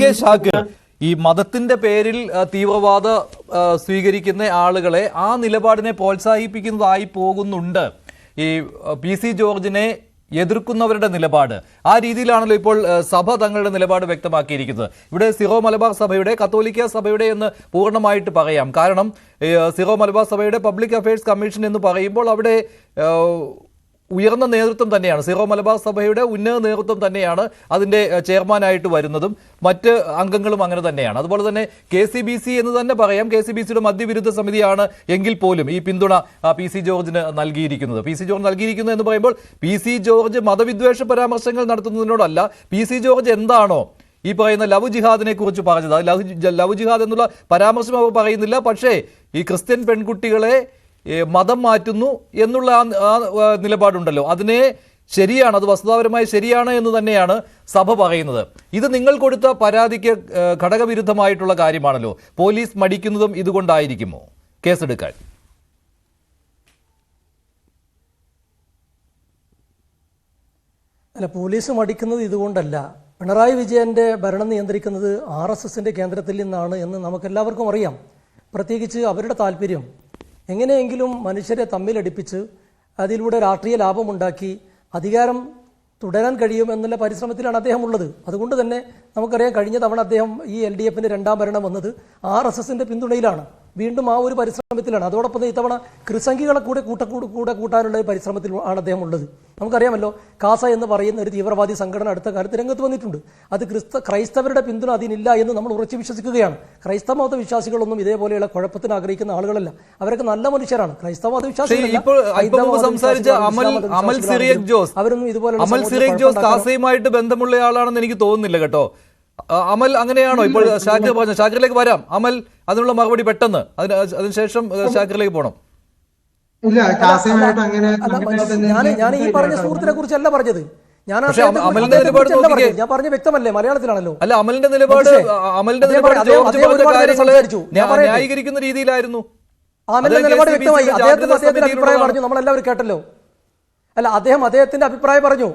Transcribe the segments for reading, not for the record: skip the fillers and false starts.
K Shakir, ഈ മതത്തിന്റെ പേരിൽ തീവ്രവാദ സ്വീകരിക്കുന്ന ആളുകളെ ആ നിലപാടിനെ പ്രോത്സാഹിപ്പിക്കുന്നതായി പോകുന്നുണ്ട് ഈ പി സി ജോർജിനെ എതിർക്കുന്നവരുടെ നിലപാട്. ആ രീതിയിലാണല്ലോ ഇപ്പോൾ സഭ തങ്ങളുടെ നിലപാട് വ്യക്തമാക്കിയിരിക്കുന്നത്. ഇവിടെ സിറോ മലബാർ സഭയുടെ, കത്തോലിക്ക സഭയുടെ എന്ന് പൂർണ്ണമായിട്ട് പറയാം. കാരണം സിറോ മലബാർ സഭയുടെ പബ്ലിക് അഫയേഴ്സ് കമ്മീഷൻ എന്ന് പറയുമ്പോൾ അവിടെ ഉയർന്ന നേതൃത്വം തന്നെയാണ്, സിറോ മലബാർ സഭയുടെ ഉന്നത നേതൃത്വം തന്നെയാണ് അതിൻ്റെ ചെയർമാനായിട്ട് വരുന്നതും മറ്റ് അംഗങ്ങളും അങ്ങനെ തന്നെയാണ്. അതുപോലെ തന്നെ KCBC എന്ന് തന്നെ പറയാം. KCBCയുടെ മദ്യവിരുദ്ധ സമിതിയാണ് എങ്കിൽ പോലും ഈ പിന്തുണ പി സി ജോർജിന് നൽകിയിരിക്കുന്നത്. പി സി ജോർജ് നൽകിയിരിക്കുന്നത് എന്ന് പറയുമ്പോൾ പി സി ജോർജ് മതവിദ്വേഷ പരാമർശങ്ങൾ നടത്തുന്നതിനോടല്ല, പി സി ജോർജ് എന്താണോ ഈ പറയുന്ന ലവ് ജിഹാദിനെ കുറിച്ച് പറഞ്ഞത്, ലവ് ജിഹാദ് എന്നുള്ള പരാമർശം അവർ പറയുന്നില്ല. പക്ഷേ ഈ ക്രിസ്ത്യൻ പെൺകുട്ടികളെ മതം മാറ്റുന്നു എന്നുള്ള ആ നിലപാടുണ്ടല്ലോ, അതിനെ ശരിയാണ്, അത് വസ്തുതാപരമായി ശരിയാണ് എന്ന് തന്നെയാണ് സഭ പറയുന്നത്. ഇത് നിങ്ങൾ കൊടുത്ത പരാതിക്ക് ഘടകവിരുദ്ധമായിട്ടുള്ള കാര്യമാണല്ലോ. പോലീസ് മടിക്കുന്നതും ഇതുകൊണ്ടായിരിക്കുമോ കേസെടുക്കാൻ? അല്ല, പോലീസ് മടിക്കുന്നത് ഇതുകൊണ്ടല്ല. പിണറായി വിജയന്റെ ഭരണം നിയന്ത്രിക്കുന്നത് RSSന്റെ കേന്ദ്രത്തിൽ നിന്നാണ് എന്ന് നമുക്കെല്ലാവർക്കും അറിയാം. പ്രത്യേകിച്ച് അവരുടെ താല്പര്യം എങ്ങനെയെങ്കിലും മനുഷ്യരെ തമ്മിലടിപ്പിച്ച് അതിലൂടെ രാഷ്ട്രീയ ലാഭമുണ്ടാക്കി അധികാരം തുടരാൻ കഴിയും എന്നുള്ള പരിശ്രമത്തിലാണ് അദ്ദേഹം ഉള്ളത്. അതുകൊണ്ട് തന്നെ നമുക്കറിയാം, കഴിഞ്ഞ തവണ അദ്ദേഹം ഈ LDFന്റെ രണ്ടാം ഭരണം വന്നത് RSSന്റെ പിന്തുണയിലാണ്. വീണ്ടും ആ ഒരു പരിശ്രമത്തിലാണ്. അതോടൊപ്പം ഇത്തവണ ക്രിസംഖികളെ കൂട്ടാനുള്ള ഒരു പരിശ്രമത്തിൽ ആണ് അദ്ദേഹം ഉള്ളത്. നമുക്കറിയാമല്ലോ, കാസ എന്ന് പറയുന്ന ഒരു തീവ്രവാദി സംഘടന അടുത്ത കാലത്ത് രംഗത്ത് വന്നിട്ടുണ്ട്. അത് ക്രൈസ്തവരുടെ പിന്തുണ അതിനില്ല എന്ന് നമ്മൾ ഉറച്ചു വിശ്വസിക്കുകയാണ്. ക്രൈസ്തവ മതവിശ്വാസികളൊന്നും ഇതേപോലെയുള്ള കുഴപ്പത്തിന് ആഗ്രഹിക്കുന്ന ആളുകളല്ല. അവരൊക്കെ നല്ല മനുഷ്യരാണ്. ക്രൈസ്തവ മതവിശ്വാസികളല്ല. അവരൊന്നും ഇതുപോലെ കാസയുമായിട്ട് ബന്ധമുള്ള ആളാണെന്ന് എനിക്ക് തോന്നുന്നില്ല കേട്ടോ. അമൽ അങ്ങനെയാണോ? ഇപ്പോൾ ഷാക്കിർ പറഞ്ഞു, ഷാക്കിറിലേക്ക് വരാം. അമൽ അതിനുള്ള മറുപടി പെട്ടെന്ന്, അതിനുശേഷം ഷാക്കിറിലേക്ക് പോകണം. ഞാൻ ഈ പറഞ്ഞ സുഹൃത്തിനെ കുറിച്ചല്ല പറഞ്ഞത്. ഞാൻ പറഞ്ഞ വ്യക്തമല്ലേ, മലയാളത്തിലാണല്ലോ. അല്ല, അമലിന്റെ നിലപാട് ന്യായീകരിക്കുന്ന രീതിയിലായിരുന്നു. അമലിന്റെ നിലപാട് വ്യക്തമായി. അദ്ദേഹത്തിന്റെ അഭിപ്രായം പറഞ്ഞു, നമ്മളെല്ലാവരും കേട്ടല്ലോ. അല്ല, അദ്ദേഹം അദ്ദേഹത്തിന്റെ അഭിപ്രായം പറഞ്ഞു.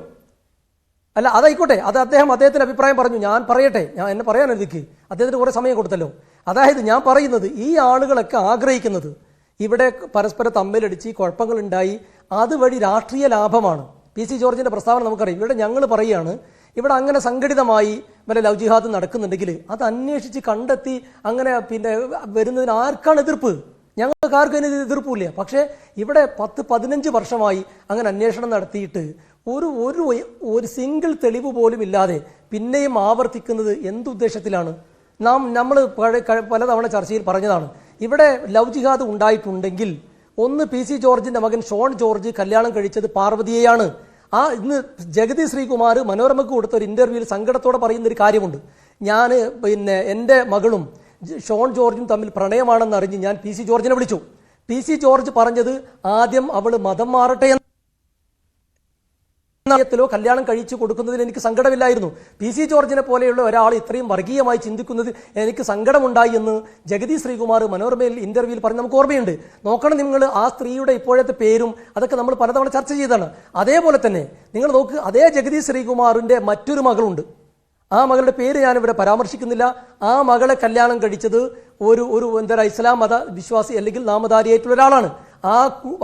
അല്ല, അതായിക്കോട്ടെ, അദ്ദേഹത്തിന്റെ അഭിപ്രായം പറഞ്ഞു. ഞാൻ പറയട്ടെ, ഞാൻ എന്നെ പറയാൻ എഴുതിക്ക്, അദ്ദേഹത്തിന് കുറെ സമയം കൊടുത്തല്ലോ. അതായത് ഞാൻ പറയുന്നത്, ഈ ആളുകളൊക്കെ ആഗ്രഹിക്കുന്നത് ഇവിടെ പരസ്പരം തമ്മിലടിച്ച് കുഴപ്പങ്ങളുണ്ടായി അതുവഴി രാഷ്ട്രീയ ലാഭമാണ്. പി സി ജോർജിന്റെ പ്രസ്താവന നമുക്കറിയാം. ഇവിടെ ഞങ്ങൾ പറയുകയാണ്, ഇവിടെ അങ്ങനെ സംഘടിതമായി വല്ല ലവ് ജിഹാദ് നടക്കുന്നുണ്ടെങ്കിൽ അത് അന്വേഷിച്ച് കണ്ടെത്തി അങ്ങനെ വരുന്നതിന് ആർക്കാണ് എതിർപ്പ്? ഞങ്ങൾക്ക് ആർക്കും അതിന് എതിർപ്പില്ല. പക്ഷേ ഇവിടെ 10-15 വർഷമായി അങ്ങനെ അന്വേഷണം നടത്തിയിട്ട് ഒരു സിംഗിൾ തെളിവ് പോലും ഇല്ലാതെ പിന്നെയും ആവർത്തിക്കുന്നത് എന്തുദ്ദേശത്തിലാണ്? നമ്മൾ പലതവണ ചർച്ചയിൽ പറഞ്ഞതാണ്, ഇവിടെ ലവ് ജിഹാദ് ഉണ്ടായിട്ടുണ്ടെങ്കിൽ ഒന്ന് പി സി ജോർജിന്റെ മകൻ ഷോൺ ജോർജ് കല്യാണം കഴിച്ചത് പാർവതിയെയാണ്. ഇന്ന് ജഗതി ശ്രീകുമാർ മനോരമയ്ക്ക് കൊടുത്ത ഒരു ഇന്റർവ്യൂവിൽ സങ്കടത്തോടെ പറയുന്നൊരു കാര്യമുണ്ട്. ഞാൻ എൻ്റെ മകളും ഷോൺ ജോർജും തമ്മിൽ പ്രണയമാണെന്ന് അറിഞ്ഞ് ഞാൻ പി സി ജോർജിനെ വിളിച്ചു. പി സി ജോർജ് പറഞ്ഞത് ആദ്യം അവൾ മതം മാറട്ടെ ോ കല്യാണം കഴിച്ചു കൊടുക്കുന്നതിൽ എനിക്ക് സങ്കടമില്ലായിരുന്നു. പി സി ജോർജിനെ പോലെയുള്ള ഒരാൾ ഇത്രയും വർഗീയമായി ചിന്തിക്കുന്നത് എനിക്ക് സങ്കടമുണ്ടായി എന്ന് ജഗതി ശ്രീകുമാർ മനോരമയിൽ ഇന്റർവ്യൂവിൽ പറഞ്ഞ് നമുക്ക് ഓർമ്മയുണ്ട്. നോക്കണം നിങ്ങൾ, ആ സ്ത്രീയുടെ ഇപ്പോഴത്തെ പേരും അതൊക്കെ നമ്മൾ പലതവണ ചർച്ച ചെയ്തതാണ്. അതേപോലെ തന്നെ നിങ്ങൾ നോക്ക്, അതേ ജഗതി ശ്രീകുമാറിന്റെ മറ്റൊരു മകളുണ്ട്. ആ മകളുടെ പേര് ഞാനിവിടെ പരാമർശിക്കുന്നില്ല. ആ മകളെ കല്യാണം കഴിച്ചത് ഒരു ഇസ്ലാം മത വിശ്വാസി അല്ലെങ്കിൽ നാമധാരിയായിട്ടുള്ള ഒരാളാണ്.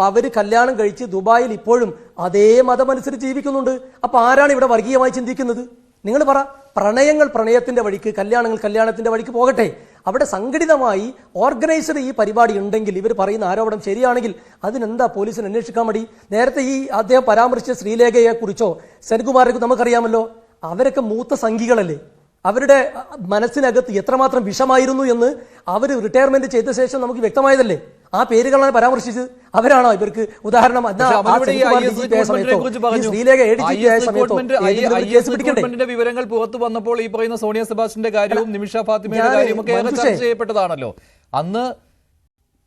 അവര് കല്യാണം കഴിച്ച് ദുബായിൽ ഇപ്പോഴും അതേ മതമനുസരിച്ച് ജീവിക്കുന്നുണ്ട്. അപ്പൊ ആരാണ് ഇവിടെ വർഗീയമായി ചിന്തിക്കുന്നത്? നിങ്ങൾ പറ. പ്രണയങ്ങൾ പ്രണയത്തിന്റെ വഴിക്ക്, കല്യാണങ്ങൾ കല്യാണത്തിന്റെ വഴിക്ക് പോകട്ടെ. അവിടെ സംഘടിതമായി ഓർഗനൈസ്ഡ് ഈ പരിപാടി ഉണ്ടെങ്കിൽ, ഇവർ പറയുന്ന ആരോപണം ശരിയാണെങ്കിൽ അതിനെന്താ പോലീസിന് അന്വേഷിക്കാൻ മടി? നേരത്തെ ഈ അദ്ദേഹം പരാമർശിച്ച ശ്രീലേഖയെ കുറിച്ചോ സെൻകുമാറിനെ നമുക്കറിയാമല്ലോ. അവരൊക്കെ മൂത്ത സംഘികളല്ലേ. അവരുടെ മനസ്സിനകത്ത് എത്രമാത്രം വിഷമായിരുന്നു എന്ന് അവർ റിട്ടയർമെന്റ് ചെയ്ത ശേഷം നമുക്ക് വ്യക്തമായതല്ലേ. ആ പേരുകളാണ് പരാമർശിച്ചത്. അവരാണോ ഇവർക്ക് ഉദാഹരണം? വിവരങ്ങൾ പുറത്തു വന്നപ്പോൾ ഈ പറയുന്ന സോണിയ സെബാസ്റ്റ്യന്റെ കാര്യവും നിമിഷ ഫാത്തിമയുടെ കാര്യവും ഒക്കെ ചർച്ച ചെയ്യപ്പെട്ടതാണല്ലോ. അന്ന്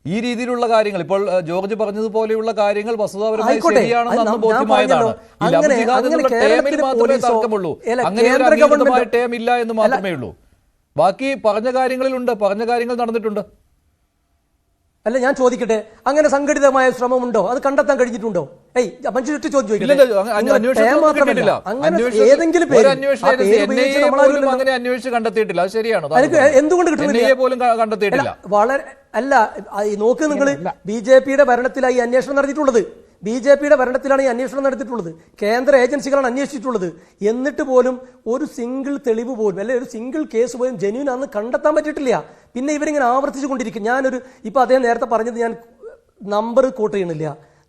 ഈ രീതിയിലുള്ള കാര്യങ്ങൾ, ഇപ്പോൾ ജോർജ് പറഞ്ഞതുപോലെയുള്ള കാര്യങ്ങൾ വസ്തുതാപരമായി ശരിയാണെന്ന് ബോധ്യമായതാണ്. മാത്രമേ തർക്കമുള്ളൂ, അങ്ങനെ ഒരു അംഗീകൃതമായ ടേം ഇല്ല എന്ന് മാത്രമേ ഉള്ളൂ. ബാക്കി പറഞ്ഞ കാര്യങ്ങളിലുണ്ട്, പറഞ്ഞ കാര്യങ്ങൾ നടന്നിട്ടുണ്ട്. അല്ല ഞാൻ ചോദിക്കട്ടെ, അങ്ങനെ സംഘടിതമായ ശ്രമമുണ്ടോ? അത് കണ്ടെത്താൻ കഴിഞ്ഞിട്ടുണ്ടോ? മനുഷ്യട്ട് ചോദ്യം ചോദിക്കട്ടെ. ഏതെങ്കിലും കണ്ടെത്തിയിട്ടില്ല. ശരിയാണോ? എന്തുകൊണ്ട് കിട്ടുന്നില്ല? വളരെ അല്ല, നോക്ക് നിങ്ങൾ, BJP-യുടെ ഭരണത്തിലായി അന്വേഷണം നടത്തിയിട്ടുള്ളത്. BJP-യുടെ ഭരണത്തിലാണ് ഈ അന്വേഷണം നടത്തിയിട്ടുള്ളത്. കേന്ദ്ര ഏജൻസികളാണ് അന്വേഷിച്ചിട്ടുള്ളത്. എന്നിട്ട് പോലും ഒരു സിംഗിൾ തെളിവ് പോലും, അല്ലെ ഒരു സിംഗിൾ കേസ് പോലും ജെന്യൂൻ ആണെന്ന് കണ്ടെത്താൻ പറ്റിയിട്ടില്ല. പിന്നെ ഇവരിങ്ങനെ ആവർത്തിച്ചു കൊണ്ടിരിക്കും. ഇപ്പൊ അദ്ദേഹം നേരത്തെ പറഞ്ഞത് ഞാൻ നമ്പർ കോട്ട് ചെയ്യണില്ല,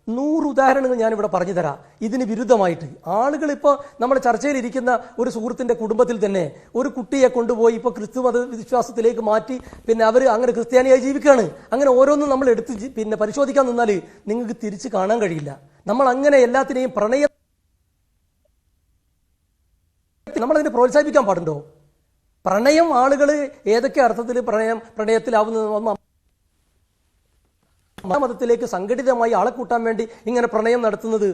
100 ഉദാഹരണങ്ങൾ ഞാനിവിടെ പറഞ്ഞു തരാം ഇതിന് വിരുദ്ധമായിട്ട്. ആളുകൾ ഇപ്പോൾ നമ്മുടെ ചർച്ചയിലിരിക്കുന്ന ഒരു സുഹൃത്തിന്റെ കുടുംബത്തിൽ തന്നെ ഒരു കുട്ടിയെ കൊണ്ടുപോയി ഇപ്പോൾ ക്രിസ്തു മത വിശ്വാസത്തിലേക്ക് മാറ്റി, പിന്നെ അവർ അങ്ങനെ ക്രിസ്ത്യാനിയായി ജീവിക്കുകയാണ്. അങ്ങനെ ഓരോന്നും നമ്മൾ എടുത്ത് പിന്നെ പരിശോധിക്കാൻ നിന്നാൽ നിങ്ങൾക്ക് തിരിച്ച് കാണാൻ കഴിയില്ല. നമ്മൾ അങ്ങനെ എല്ലാത്തിനെയും നമ്മളതിനെ പ്രോത്സാഹിപ്പിക്കാൻ പാടുണ്ടോ? പ്രണയം, ആളുകൾ ഏതൊക്കെ അർത്ഥത്തിൽ പ്രണയത്തിലാവുന്ന മതത്തിലേക്ക് സംഘടിതമായി ആളെ കൂട്ടാൻ വേണ്ടി ഇങ്ങനെ പ്രണയം നടത്തുന്നത്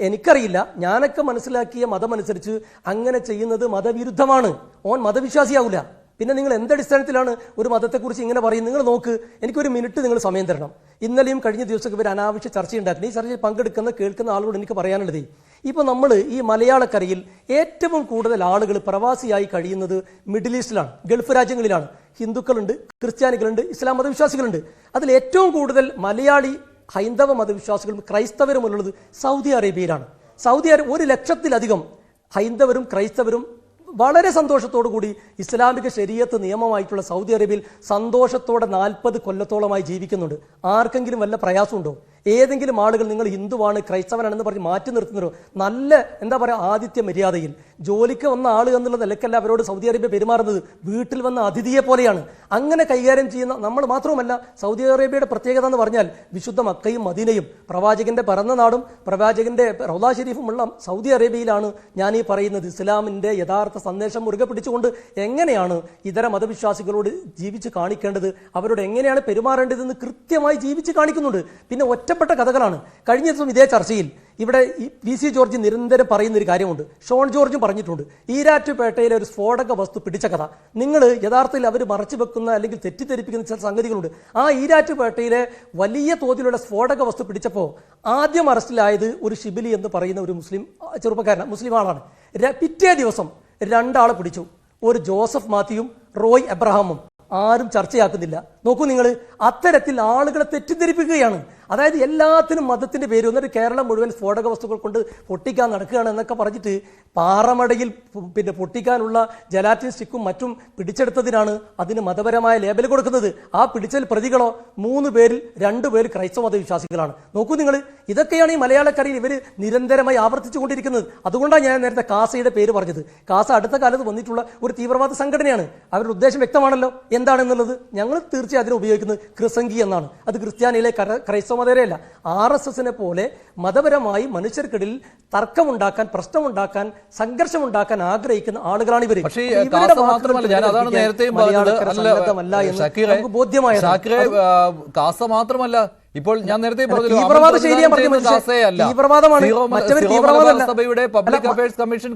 എനിക്കറിയില്ല. ഞാനൊക്കെ മനസ്സിലാക്കിയ മതമനുസരിച്ച് അങ്ങനെ ചെയ്യുന്നത് മതവിരുദ്ധമാണ്. ഓൻ മതവിശ്വാസിയാവില്ല. പിന്നെ നിങ്ങൾ എന്തടിസ്ഥാനത്തിലാണ് ഒരു മതത്തെക്കുറിച്ച് ഇങ്ങനെ പറയുന്നത്? നിങ്ങൾ നോക്ക്, എനിക്കൊരു മിനിറ്റ് നിങ്ങൾ സമയം തരണം. ഇന്നലെയും കഴിഞ്ഞ ദിവസമൊക്കെ ഇവർ അനാവശ്യ ചർച്ചയുണ്ടാക്കുന്നത്. ഈ ചർച്ചയിൽ പങ്കെടുക്കുന്ന കേൾക്കുന്ന ആളുകളോട് എനിക്ക് പറയാനുള്ളത്, ഇപ്പോൾ നമ്മൾ ഈ മലയാളക്കരയിൽ ഏറ്റവും കൂടുതൽ ആളുകൾ പ്രവാസിയായി കഴിയുന്നത് മിഡിൽ ഈസ്റ്റിലാണ്, ഗൾഫ് രാജ്യങ്ങളിലാണ്. ഹിന്ദുക്കളുണ്ട്, ക്രിസ്ത്യാനികളുണ്ട്, ഇസ്ലാം മതവിശ്വാസികളുണ്ട്. അതിൽ ഏറ്റവും കൂടുതൽ മലയാളി ഹൈന്ദവ മതവിശ്വാസികളും ക്രൈസ്തവരും ഉള്ളത് സൗദി അറേബ്യയിലാണ്. 1,00,000-ലധികം ഹൈന്ദവരും ക്രൈസ്തവരും വളരെ സന്തോഷത്തോടു കൂടി ഇസ്ലാമിക ശരീഅത്ത് നിയമമായിട്ടുള്ള സൗദി അറേബ്യയിൽ സന്തോഷത്തോടെ 40 കൊല്ലത്തോളമായി ജീവിക്കുന്നുണ്ട്. ആർക്കെങ്കിലും വല്ല പ്രയാസമുണ്ടോ? ഏതെങ്കിലും ആളുകൾ നിങ്ങൾ ഹിന്ദുവാണ് ക്രൈസ്തവനാണെന്ന് പറഞ്ഞ് മാറ്റി നിർത്തുന്നവരോ? നല്ല എന്താ പറയുക, ആതിഥ്യ മര്യാദയിൽ ജോലിക്ക് വന്ന ആൾ എന്നുള്ള നിലക്കല്ല അവരോട് സൗദി അറേബ്യ പെരുമാറുന്നത്. വീട്ടിൽ വന്ന അതിഥിയെ പോലെയാണ്. അങ്ങനെ കൈകാര്യം ചെയ്യുന്ന നമ്മൾ മാത്രവുമല്ല, സൗദി അറേബ്യയുടെ പ്രത്യേകത എന്ന് പറഞ്ഞാൽ വിശുദ്ധ മക്കയും മദീനയും പ്രവാചകന്റെ പിറന്ന നാടും പ്രവാചകന്റെ റൗള ഷരീഫുമുള്ള സൗദി അറേബ്യയിലാണ് ഞാൻ ഈ പറയുന്നത്. ഇസ്ലാമിന്റെ യഥാർത്ഥ സന്ദേശം മുറുകെ പിടിച്ചുകൊണ്ട് എങ്ങനെയാണ് ഇതര മതവിശ്വാസികളോട് ജീവിച്ച് കാണിക്കേണ്ടത്, അവരോട് എങ്ങനെയാണ് പെരുമാറേണ്ടതെന്ന് കൃത്യമായി ജീവിച്ച് കാണിക്കുന്നുണ്ട്. പിന്നെ ഒറ്റപ്പെട്ട കഥകളാണ്. കഴിഞ്ഞ ദിവസം ഇതേ ചർച്ചയിൽ ഇവിടെ PC ജോർജ് നിരന്തരം പറയുന്നൊരു കാര്യമുണ്ട്, ഷോൺ ജോർജും പറഞ്ഞിട്ടുണ്ട്. ഈരാറ്റുപേട്ടയിലെ ഒരു സ്ഫോടക വസ്തു പിടിച്ച കഥ. നിങ്ങൾ യഥാർത്ഥത്തിൽ അവർ മറച്ചു വെക്കുന്ന അല്ലെങ്കിൽ തെറ്റിദ്ധരിപ്പിക്കുന്ന ചില സംഗതികളുണ്ട്. ആ ഈരാറ്റുപേട്ടയിലെ വലിയ തോതിലുള്ള സ്ഫോടക വസ്തു പിടിച്ചപ്പോൾ ആദ്യം അറസ്റ്റിലായത് ഒരു ഷിബിലി എന്ന് പറയുന്ന ഒരു മുസ്ലിം ചെറുപ്പക്കാരൻ, മുസ്ലിം ആളാണ്. പിറ്റേ ദിവസം 2 ആളെ പിടിച്ചു, ഒരു ജോസഫ് മാത്യുവും റോയ് എബ്രഹാമും. ആരും ചർച്ചയാക്കുന്നില്ല. നോക്കൂ നിങ്ങൾ, അത്തരത്തിൽ ആളുകളെ തെറ്റിദ്ധരിപ്പിക്കുകയാണ്. അതായത് എല്ലാത്തിനും മതത്തിന്റെ പേര്. എന്നിട്ട് കേരളം മുഴുവൻ സ്ഫോടക വസ്തുക്കൾ കൊണ്ട് പൊട്ടിക്കാൻ നടക്കുകയാണ് എന്നൊക്കെ പറഞ്ഞിട്ട് പാറമടയിൽ പിന്നെ പൊട്ടിക്കാനുള്ള ജലാറ്റിൻ സ്റ്റിക്കും മറ്റും പിടിച്ചെടുത്തതിനാണ് അതിന് മതപരമായ ലേബൽ കൊടുക്കുന്നത്. ആ പിടിച്ചൽ പ്രതികളോ 3 പേരിൽ 2 പേര് ക്രൈസ്തവ മതവിശ്വാസികളാണ്. നോക്കൂ നിങ്ങൾ, ഇതൊക്കെയാണ് ഈ മലയാളക്കരയിൽ ഇവർ നിരന്തരമായി ആവർത്തിച്ചു കൊണ്ടിരിക്കുന്നത്. അതുകൊണ്ടാണ് ഞാൻ നേരത്തെ കാസയുടെ പേര് പറഞ്ഞത്. കാസ അടുത്ത കാലത്ത് വന്നിട്ടുള്ള ഒരു തീവ്രവാദ സംഘടനയാണ്. അവരുടെ ഉദ്ദേശം വ്യക്തമാണല്ലോ എന്താണെന്നുള്ളത്. ഞങ്ങൾ തീർച്ചയായും അതിനെ ഉപയോഗിക്കുന്നത് ക്രിസംഗി എന്നാണ്. അത് ക്രിസ്ത്യാനിയിലെ ക്രൈസ്തവ മതരെയല്ല. RSSനെ പോലെ മതപരമായി മനുഷ്യർക്കിടയിൽ തർക്കമുണ്ടാക്കാൻ, പ്രശ്നമുണ്ടാക്കാൻ, സംഘർഷമുണ്ടാക്കാൻ ആഗ്രഹിക്കുന്ന ആളുകളാണ് ഇവർ. ബോധ്യമായ കാസ മാത്രമല്ല, ഇപ്പോൾ ഞാൻ നേരത്തെ തീവ്രവാദ ശൈലിയാണ് തീവ്രവാദമാണ്. മറ്റവർ തീവ്രവാദമല്ല. സഭയുടെ പബ്ലിക് അഫയേഴ്സ് കമ്മീഷൻ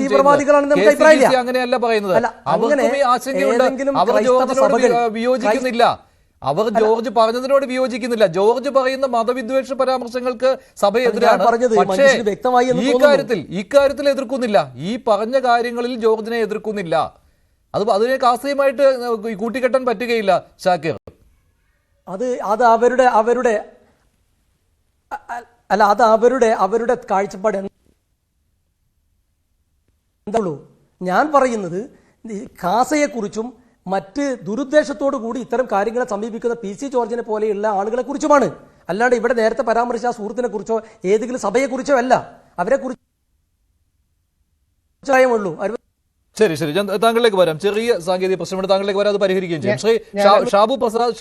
തീവ്രവാദികളാണെന്ന് നമുക്ക് അഭിപ്രായമില്ല. അങ്ങനെയല്ല പറയുന്നത്. അവർക്കും ആശങ്കയുണ്ട്. അവർ ജോർജിനോട് വിയോജിക്കുന്നില്ല. അവർ ജോർജ് പറഞ്ഞതിനോട് വിയോജിക്കുന്നില്ല. ജോർജ് പറയുന്ന മതവിദ്വേഷ പരാമർശങ്ങൾക്ക് സഭ എതിരാണ്. പക്ഷേ ഈ കാര്യത്തിൽ എതിർക്കുന്നില്ല. ഈ പറഞ്ഞ കാര്യങ്ങളിൽ ജോർജിനെ എതിർക്കുന്നില്ല. അതിനെ കാസയുമായിട്ട് കൂട്ടിക്കെട്ടാൻ പറ്റുകയില്ല. ഷാക്കിർ, അത് അവരുടെ കാഴ്ചപ്പാട് എന്താ? ഞാൻ പറയുന്നത് കാസയെക്കുറിച്ചും മറ്റ് ദുരുദ്ദേശത്തോടു കൂടി ഇത്തരം കാര്യങ്ങളെ സമീപിക്കുന്ന PC ജോർജിനെ പോലെയുള്ള ആളുകളെ കുറിച്ചുമാണ്. അല്ലാണ്ട് ഇവിടെ നേരത്തെ പരാമർശിച്ച ആ സുഹൃത്തിനെ കുറിച്ചോ ഏതെങ്കിലും സഭയെക്കുറിച്ചോ അല്ല. അവരെ കുറിച്ചുള്ളൂ. ശരി, താങ്കളിലേക്ക് വരാം. ചെറിയ സാങ്കേതിക പ്രശ്നമുണ്ട്, താങ്കളിലേക്ക് വരാം, അത് പരിഹരിക്കുകയും ചെയ്യും. ശ്രീ ഷാബു പ്രസാദ്